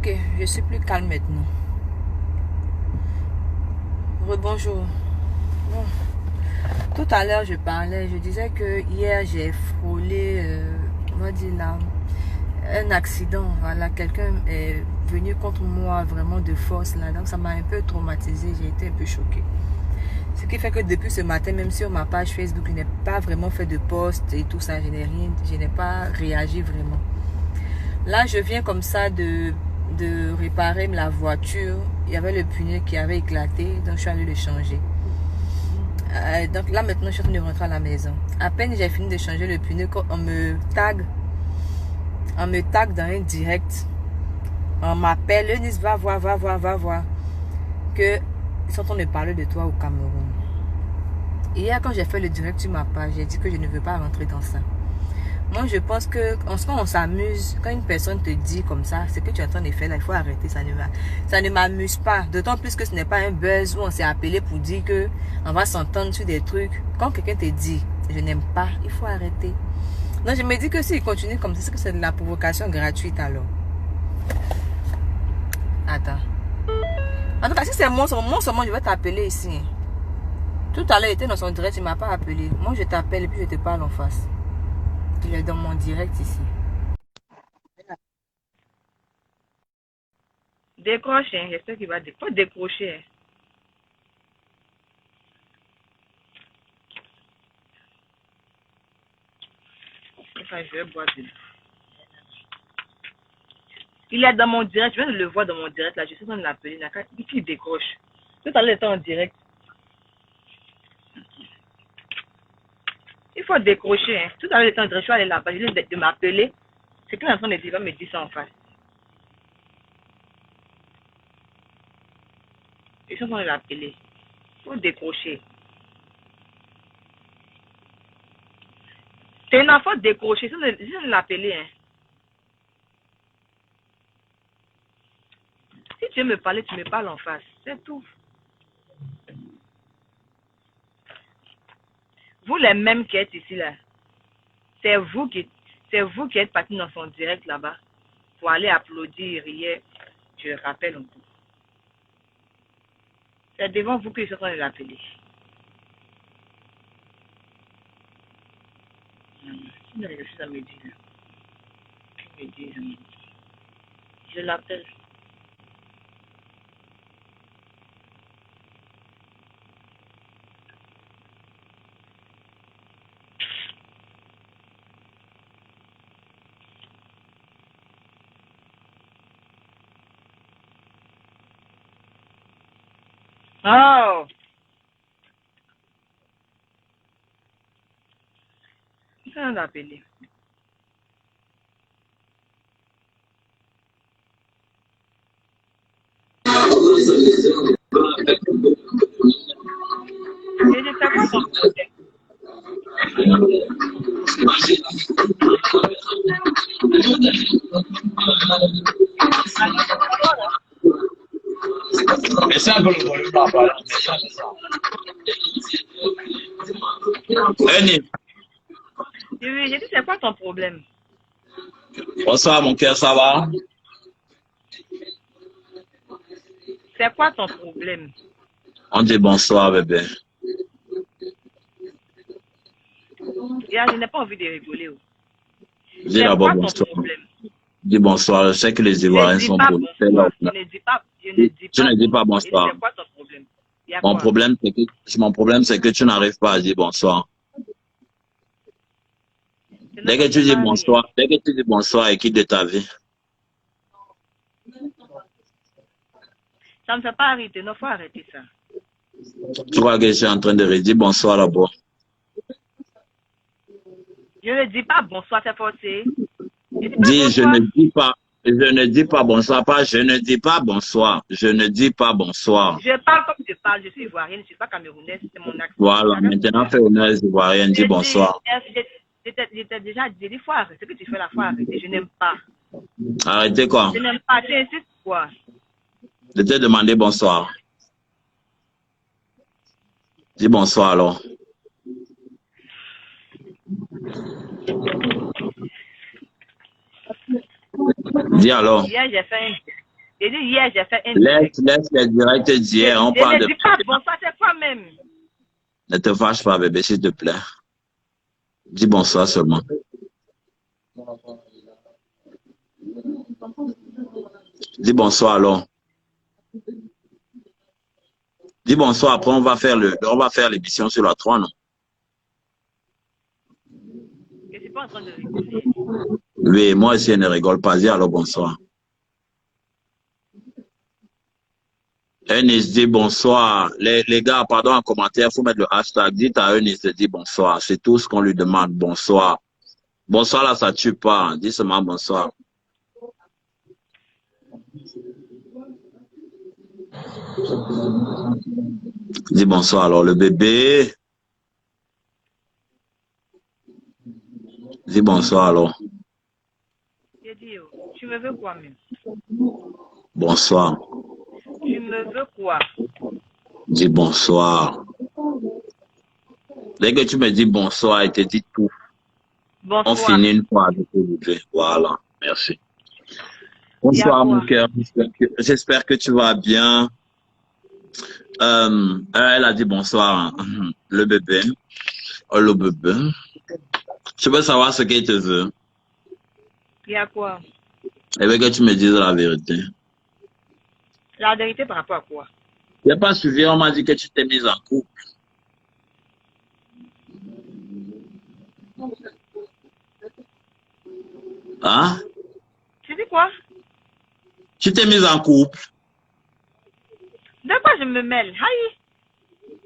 Ok, je suis plus calme maintenant. Rebonjour. Bon. Tout à l'heure, je parlais, je disais que hier, j'ai frôlé, on va dire là, un accident. Voilà, quelqu'un est venu contre moi vraiment de force là. Donc, ça m'a un peu traumatisée. J'ai été un peu choquée. Ce qui fait que depuis ce matin, même sur ma page Facebook, je n'ai pas vraiment fait de post et tout ça. Je n'ai pas réagi vraiment. Là, je viens comme ça de réparer la voiture. Il y avait le pneu qui avait éclaté, donc je suis allée le changer. Donc là, maintenant, je suis en train de rentrer à la maison. À peine j'ai fini de changer le pneu, quand on me tag dans un direct. On m'appelle, Eunice, va voir, que ils sont en train de parler de toi au Cameroun. Hier, quand j'ai fait le direct sur ma page, j'ai dit que je ne veux pas rentrer dans ça. Moi, je pense que en ce moment, on s'amuse. Quand une personne te dit comme ça, ce que tu es en train de faire là, il faut arrêter. Ça ne m'amuse pas. D'autant plus que ce n'est pas un buzz où on s'est appelé pour dire que on va s'entendre sur des trucs. Quand quelqu'un te dit, je n'aime pas, il faut arrêter. Donc, je me dis que s'il continue comme ça, c'est que c'est de la provocation gratuite alors. Attends. En tout cas, si c'est moi seulement, je vais t'appeler ici. Tout à l'heure, il était dans son direct, il ne m'a pas appelé. Moi, je t'appelle et puis je te parle en face. Il est dans mon direct ici. Décroche, hein. J'espère qu'il va décrocher. Enfin, je vais boire de l'eau. Il est dans mon direct, je viens de le voir dans mon direct là, je suis en train de l'appeler, il décroche. Tout à l'heure, il était en direct. Il faut décrocher, hein. Tout à l'heure, il était en direct, je suis allé là-bas, je viens de m'appeler. C'est qu'il est en train de dire, il va me dire ça en face. Je suis en train de l'appeler. Il faut décrocher. C'est une affaire de décrocher, je viens de l'appeler, hein. Si tu veux me parler, tu me parles en face. C'est tout. Vous les mêmes qui êtes ici là, c'est vous qui êtes partis dans son direct là-bas pour aller applaudir hier. Je rappelle un peu. C'est devant vous que je suis en train de l'appeler. Il y a quelque chose à me dire. Je l'appelle. Oh! Je suis en train d'appeler. Et je sais quoi ton problème? Mais c'est un peu le volume là, voilà. Annie, Oui, j'ai dit, c'est quoi ton problème? bonsoir mon cœur, ça va? C'est quoi ton problème? On dit bonsoir bébé. Je n'ai pas envie de rigoler. Dis C'est d'abord quoi ton bonsoir. problème? Dis bonsoir, je sais que les Ne Ivoiriens dis sont pas polis. bonsoir. Je ne dis pas Tu ne dis pas bonsoir. Je dis, bonsoir. c'est quoi ton problème? Il y a Mon quoi? problème, c'est que tu n'arrives pas à dire bonsoir. Dès que tu dis bonsoir, et quitte de ta vie. Ça ne me fait pas arrêter. Non, faut arrêter ça. Tu crois que je suis en train de redire bonsoir là-bas? Je ne dis pas bonsoir, c'est forcé. Je dis pas Dis, bonsoir. je ne dis pas bonsoir, pas je ne dis pas bonsoir. Je ne dis pas bonsoir. Je parle comme je parle. Je suis ivoirienne, je ne suis pas camerounaise. C'est mon accent. Voilà, maintenant fais honneur aux Ivoiriens, dis bonsoir. Je t'ai déjà dit, il faut arrêter. Ce que tu fais là, il faut arrêter. Je n'aime pas. Arrêtez quoi? Je n'aime pas. Tu insistes quoi? Je t'ai demandé bonsoir. Dis bonsoir alors. Dis alors. Hier, j'ai fait un direct. Et dit hier, j'ai fait un Laisse, direct. laisse les directs d'hier. On Je parle ne de... dis pas bonsoir, c'est toi-même. Ne te fâche pas, bébé, s'il te plaît. Dis bonsoir seulement. Dis bonsoir alors. Dis bonsoir, après on va faire l'émission sur la 3, non? Je ne suis pas en train de rigoler. Oui, moi aussi, je ne rigole pas. Dis alors bonsoir. Eunice dit bonsoir. Les gars, pardon, en commentaire, il faut mettre le hashtag. Dites à Eunice de dire bonsoir. C'est tout ce qu'on lui demande. Bonsoir. Bonsoir là, ça tue pas. Dis seulement bonsoir. Dis bonsoir alors, le bébé. Dis bonsoir alors. Je dis, tu me veux quoi même? Bonsoir. Tu me veux quoi? Dis bonsoir. Dès que tu me dis bonsoir, il te dit tout. Bonsoir. On finit une fois avec le bébé. Voilà, merci. Bonsoir mon cœur. J'espère que tu vas bien. Elle a dit bonsoir, hein. Le bébé. Oh, le bébé. Je veux savoir ce qu'il te veut. Il y a quoi? Et veut que tu me dises la vérité. La vérité par rapport à quoi? Il n'y a pas suivi, on m'a dit que tu t'es mise en couple. Hein? Tu dis quoi? Tu t'es mise en couple. De quoi je me mêle? Aïe!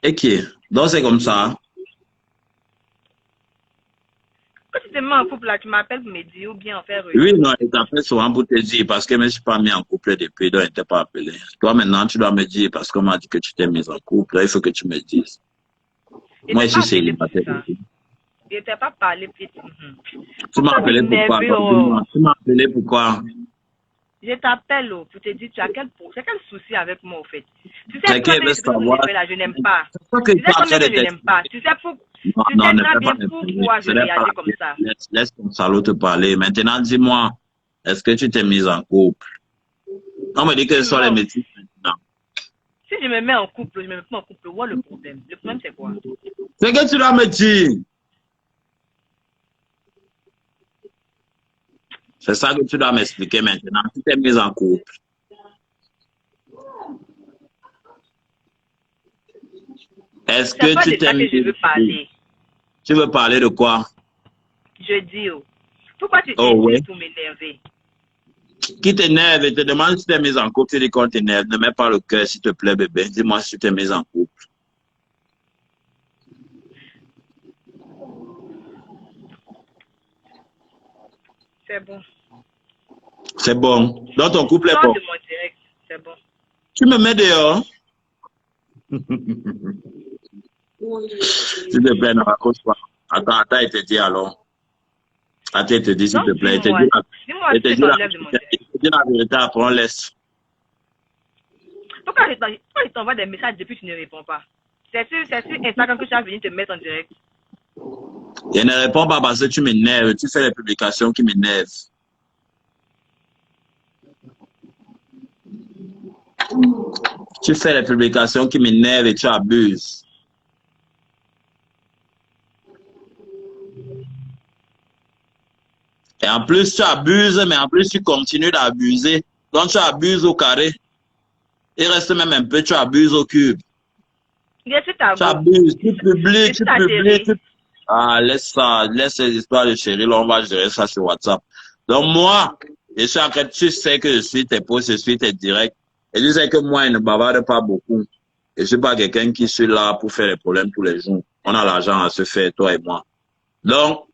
Et qui? Donc c'est comme ça. Quand tu te mets en couple là, tu m'appelles pour me dire ou bien en faire... Oui, non, il t'appelle souvent pour te dire parce que je ne me suis pas mis en couple depuis, donc il ne t'a pas appelé. Toi maintenant, tu dois me dire parce qu'on m'a dit que tu t'es mise en couple, là, il faut que tu me dises. Moi, je suis célibataire. Je ne t'ai pas parlé, petit. Tu m'as appelé pourquoi? Tu m'as appelé pourquoi? Je t'appelle pour te dire, tu as quel souci avec moi, au fait? Tu sais que je n'aime pas. Tu sais combien que je n'aime pas. Tu sais très bien pourquoi je réagis comme ça. Laisse ton salaud te parler. Maintenant, dis-moi, est-ce que tu t'es mise en couple? On me dit que ce sont les métiers maintenant. Si je me mets en couple, je me mets pas en couple, où est le problème? Le problème, c'est quoi? C'est que tu dois me dire. C'est ça que tu dois m'expliquer maintenant. Tu t'es mise en couple. Est-ce que tu t'es mise en couple? Tu veux parler de quoi? Je dis, pourquoi tu insistes pour m'énerver? Qui t'énerve et te demande si tu t'es mise en couple, tu dis qu'on t'énerve. Ne mets pas le cœur, s'il te plaît, bébé. Dis-moi si tu t'es mise en couple. C'est bon. C'est bon. Donc ton couple est bon. De mon direct, c'est bon. Tu me mets dehors. S'il te plaît, ne raconte pas. Attends, il te dit alors. Attends, il te dit s'il te plaît. Il te dit la vérité, après on laisse. Pourquoi il t'envoie des messages depuis que tu ne réponds pas? C'est sur Instagram que tu as venu te mettre en direct. Je ne réponds pas parce que tu m'énerves. Tu fais les publications qui m'énervent. Tu fais les publications qui m'énervent et tu abuses. Et en plus, tu abuses, mais en plus, tu continues d'abuser. Donc, tu abuses au carré. Il reste même un peu, tu abuses au cube. Tu abuses, tu publies. Ah, laisse ça, laisse ces histoires de chérie, là, on va gérer ça sur WhatsApp. Donc, moi, je suis en train, tu sais que je suis tes posts, je suis tes directs. Et tu sais que moi, je ne bavarde pas beaucoup. Je ne suis pas quelqu'un qui suis là pour faire les problèmes tous les jours. On a l'argent à se faire, toi et moi. Donc,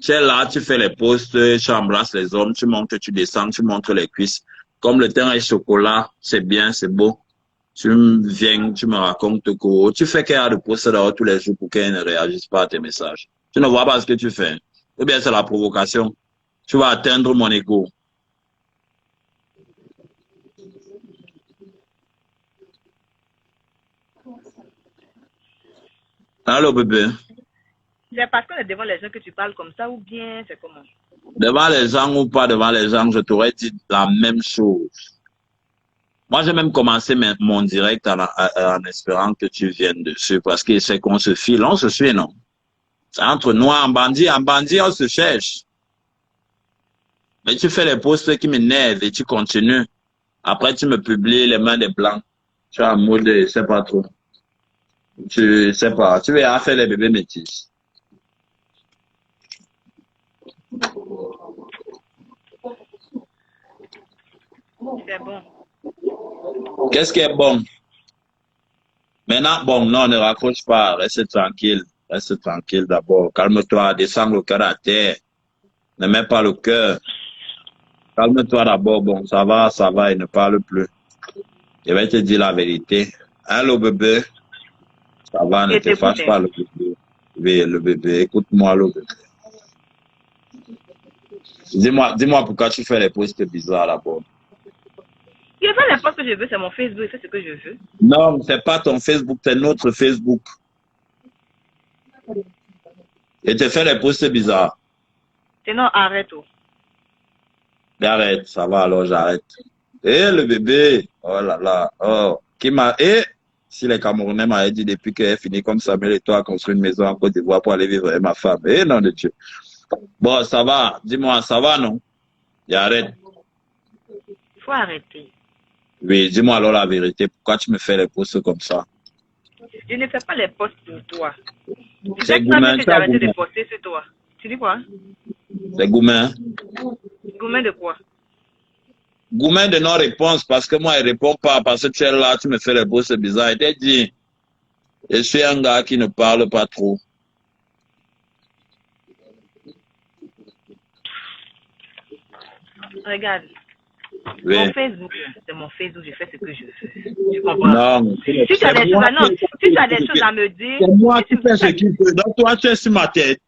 tu es là, tu fais les posts, tu embrasses les hommes, tu montes, tu descends, tu montres les cuisses. Comme le teint est chocolat, c'est bien, c'est beau. Tu viens, tu me racontes que tu fais qu'il y a de posts dehors tous les jours pour qu'elle ne réagisse pas à tes messages. Tu ne vois pas ce que tu fais. Ou bien c'est la provocation. Tu vas atteindre mon ego. Allô, bébé? C'est parce que devant les gens que tu parles comme ça ou bien c'est comment? Devant les gens ou pas devant les gens, je t'aurais dit la même chose. Moi, j'ai même commencé mon direct en espérant que tu viennes dessus parce que c'est qu'on se file, on se suit, non? C'est entre nous, en bandit, on se cherche. Mais tu fais les posts qui m'énervent et tu continues. Après, tu me publies les mains des blancs. Tu es en mode, je sais pas trop. Tu sais pas, tu vas faire les bébés métis. C'est bon. Qu'est-ce qui est bon? Maintenant, bon, non, ne raccroche pas, reste tranquille d'abord. Calme-toi, descends le cœur à terre. Ne mets pas le cœur. Calme-toi d'abord, bon, ça va, et ne parle plus. Je vais te dire la vérité. Allô, bébé. Ça va, ne te fâche pas, le bébé. Oui, le bébé, écoute-moi, le bébé. Dis-moi pourquoi tu fais les posts bizarres d'abord. Je fais les posts que je veux, c'est mon Facebook, c'est ce que je veux. Non, c'est pas ton Facebook, c'est notre Facebook. Et tu fais les posts bizarres. Sinon, arrête tout. Arrête, ça va alors, j'arrête. Eh, le bébé, oh là là, oh, si les Camerounais m'avaient dit depuis qu'elle finit comme Samuel et toi à construire une maison en Côte d'Ivoire pour aller vivre avec ma femme, eh, non de Dieu. Bon, ça va, dis-moi, ça va, non? Et arrête. Il faut arrêter. Oui, dis-moi alors la vérité, pourquoi tu me fais les posts comme ça? Je ne fais pas les posts pour toi. C'est Goumen, tu as arrêté de poster sur toi. Tu dis quoi? C'est Goumen. Goumen de quoi? Goumen de non-réponse, parce que moi, il ne répond pas, parce que tu es là, tu me fais les posts bizarres. Il t'a dit, je suis un gars qui ne parle pas trop. Regarde. Oui. Mon Facebook, c'est mon Facebook, je fais ce que je veux. Tu comprends? Non, si tu as des choses à me dire. C'est moi qui fais ce qu'il veut. Donc toi, tu es sur ma tête.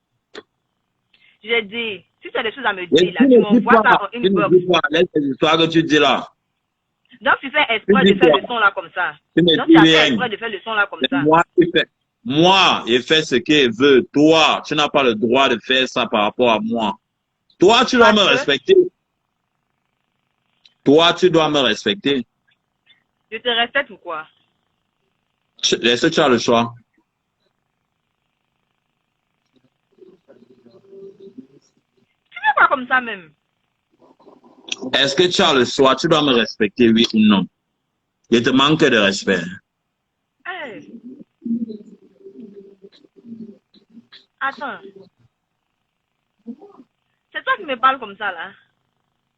J'ai dit, si tu as des choses à me dire, là, tu m'envoies ça en inbox. Laisse les histoires que tu dis là. Donc tu fais exprès de faire le son là comme ça. Donc tu as fait exprès de faire le son là comme ça. Moi qui fais. Moi, il fait ce qu'il veut. Toi, tu n'as pas le droit de faire ça par rapport à moi. Toi, tu dois me respecter. Toi, tu dois me respecter. Je te respecte ou quoi? Est-ce que tu as le choix? Tu fais pas comme ça même. Est-ce que tu as le choix? Tu dois me respecter, oui ou non? Je te manque de respect. Hey. Attends. C'est toi qui me parles comme ça, là?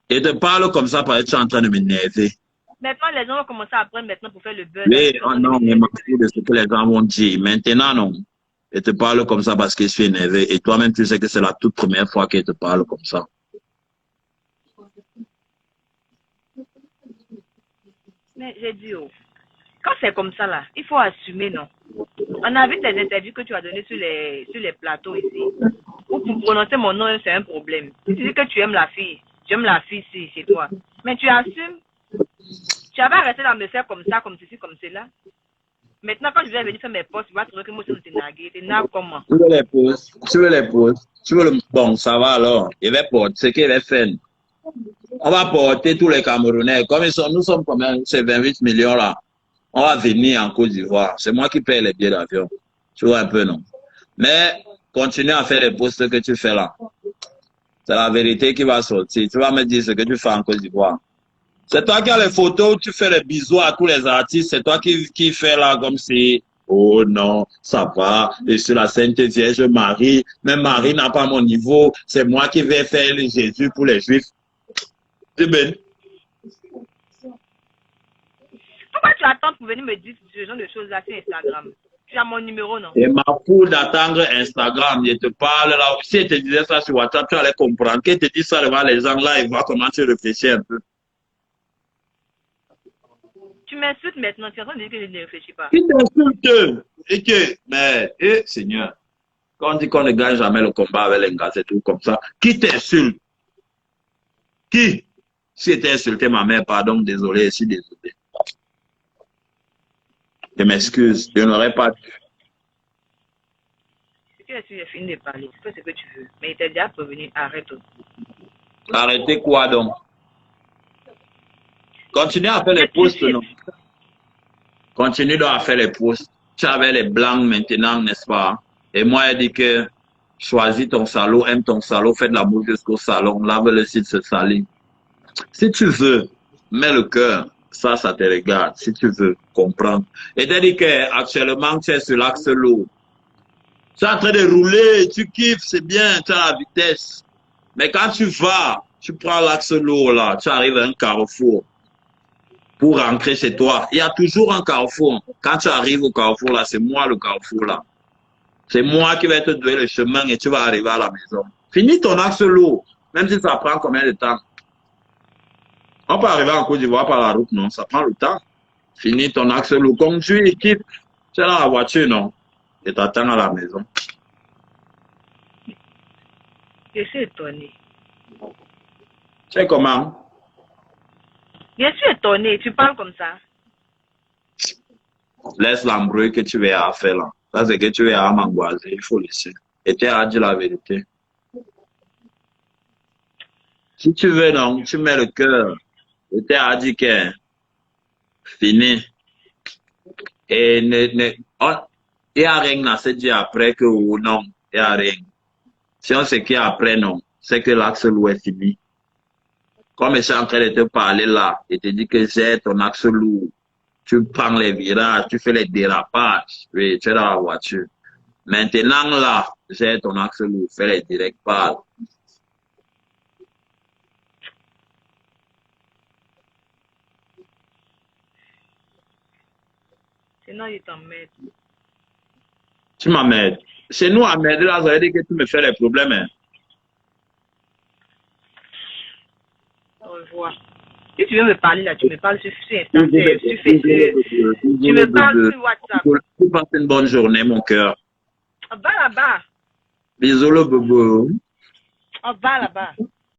Je te parle comme ça parce que tu es en train de m'énerver. Maintenant, les gens vont commencer à apprendre maintenant pour faire le buzz. Oui, oh non, mais m'en fous de ce que les gens vont dire. Maintenant, non. Je te parle comme ça parce que je suis énervé. Et toi-même, tu sais que c'est la toute première fois que je te parle comme ça. Mais j'ai dit, oh, quand c'est comme ça, là, il faut assumer, non? On a vu tes interviews que tu as données sur les plateaux ici. Ou pour prononcer mon nom, c'est un problème. Si tu dis que tu aimes la fille, j'aime la fille, si, c'est toi. Mais tu assumes. Tu avais arrêté de me faire comme ça, comme ceci, comme cela. Maintenant, quand je vais venir faire mes posts, tu vas trouver que moi, je t'ai nagué. T'es nagué comment? Tu veux les posts? Tu veux le... Bon, ça va alors. Il va porter ce qu'il va faire. On va porter tous les Camerounais. Comme nous sommes combien? C'est 28 millions là. On va venir en Côte d'Ivoire. C'est moi qui paye les billets d'avion. Tu vois un peu, non? Mais continue à faire les posts que tu fais là. C'est la vérité qui va sortir. Tu vas me dire ce que tu fais en Côte d'Ivoire. C'est toi qui as les photos où tu fais les bisous à tous les artistes. C'est toi qui fais là comme si, oh non, ça va. Et sur la Sainte Vierge Marie, mais Marie n'a pas mon niveau. C'est moi qui vais faire le Jésus pour les Juifs. C'est bien. Pourquoi tu attends pour venir me dire ce genre de choses là sur Instagram? Tu as mon numéro, non? Et ma foule d'attendre Instagram, je te parle là. Si je te disais ça sur WhatsApp, tu allais comprendre. Quand je te dis ça devant les gens là, ils voient comment tu réfléchis un peu. Tu m'insultes maintenant, tu es en train de dire que je ne réfléchis pas. Qui t'insulte? Et que, mais, Seigneur, quand on dit qu'on ne gagne jamais le combat avec les gars, c'est tout comme ça. Qui t'insulte? Qui? Si tu as insulté ma mère, pardon, désolé, je suis désolé. Je m'excuse, je n'aurais pas dû. Si tu as fini de parler, tu fais ce que tu veux. Mais il t'a déjà prévenu, arrête tout. Arrêtez quoi donc? Continue à faire les posts, non? Continue donc à faire les posts. Tu avais les blancs maintenant, n'est-ce pas? Et moi, elle dit que choisis ton salon, aime ton salon, fais de la bouffe jusqu'au salon, lave le site, se salit. Si tu veux, mets le cœur, ça te regarde. Si tu veux, comprendre. Et t'as dit qu'actuellement, tu es sur l'axe lourd. Tu es en train de rouler, tu kiffes, c'est bien, tu as la vitesse. Mais quand tu vas, tu prends l'axe lourd là, tu arrives à un carrefour pour rentrer chez toi. Il y a toujours un carrefour. Quand tu arrives au carrefour là, c'est moi le carrefour là. C'est moi qui vais te donner le chemin et tu vas arriver à la maison. Finis ton axe lourd, même si ça prend combien de temps. On peut arriver en Côte d'Ivoire par la route, non? Ça prend le temps. Finis ton axe lourd. Conduis, équipe. Tu es dans la voiture, non? Et t'attends à la maison. Je suis étonné. Tu sais comment? Je suis étonné. Tu parles comme ça. Laisse l'embrouille que tu vas faire là. Ça, c'est que tu vas m'angoisser. Il faut laisser. Et tu as dit la vérité. Si tu veux, non, tu mets le cœur. Et tu as dit que fini. Et il n'y a rien à se dire après que ou non. Il n'y a rien. Si on sait qu'il y a après, non. C'est que l'axe lourd est fini. Comme je suis en train de te parler là, et te dis que j'ai ton axe lourd. Tu prends les virages, tu fais les dérapages. Oui, tu es dans la voiture. Maintenant là, j'ai ton axe lourd, fais les directs pales. Sinon, il t'emmène. Tu m'emmènes. Chez nous, à m'aider là, ça veut dire que tu me fais les problèmes. Hein. Au revoir. Si tu veux me parler là, tu me parles sur Insta, sur Facebook. Tu me parles sur WhatsApp. Tu passes une bonne journée, mon cœur. En bas là-bas. Bisous le bobo. En bas là-bas.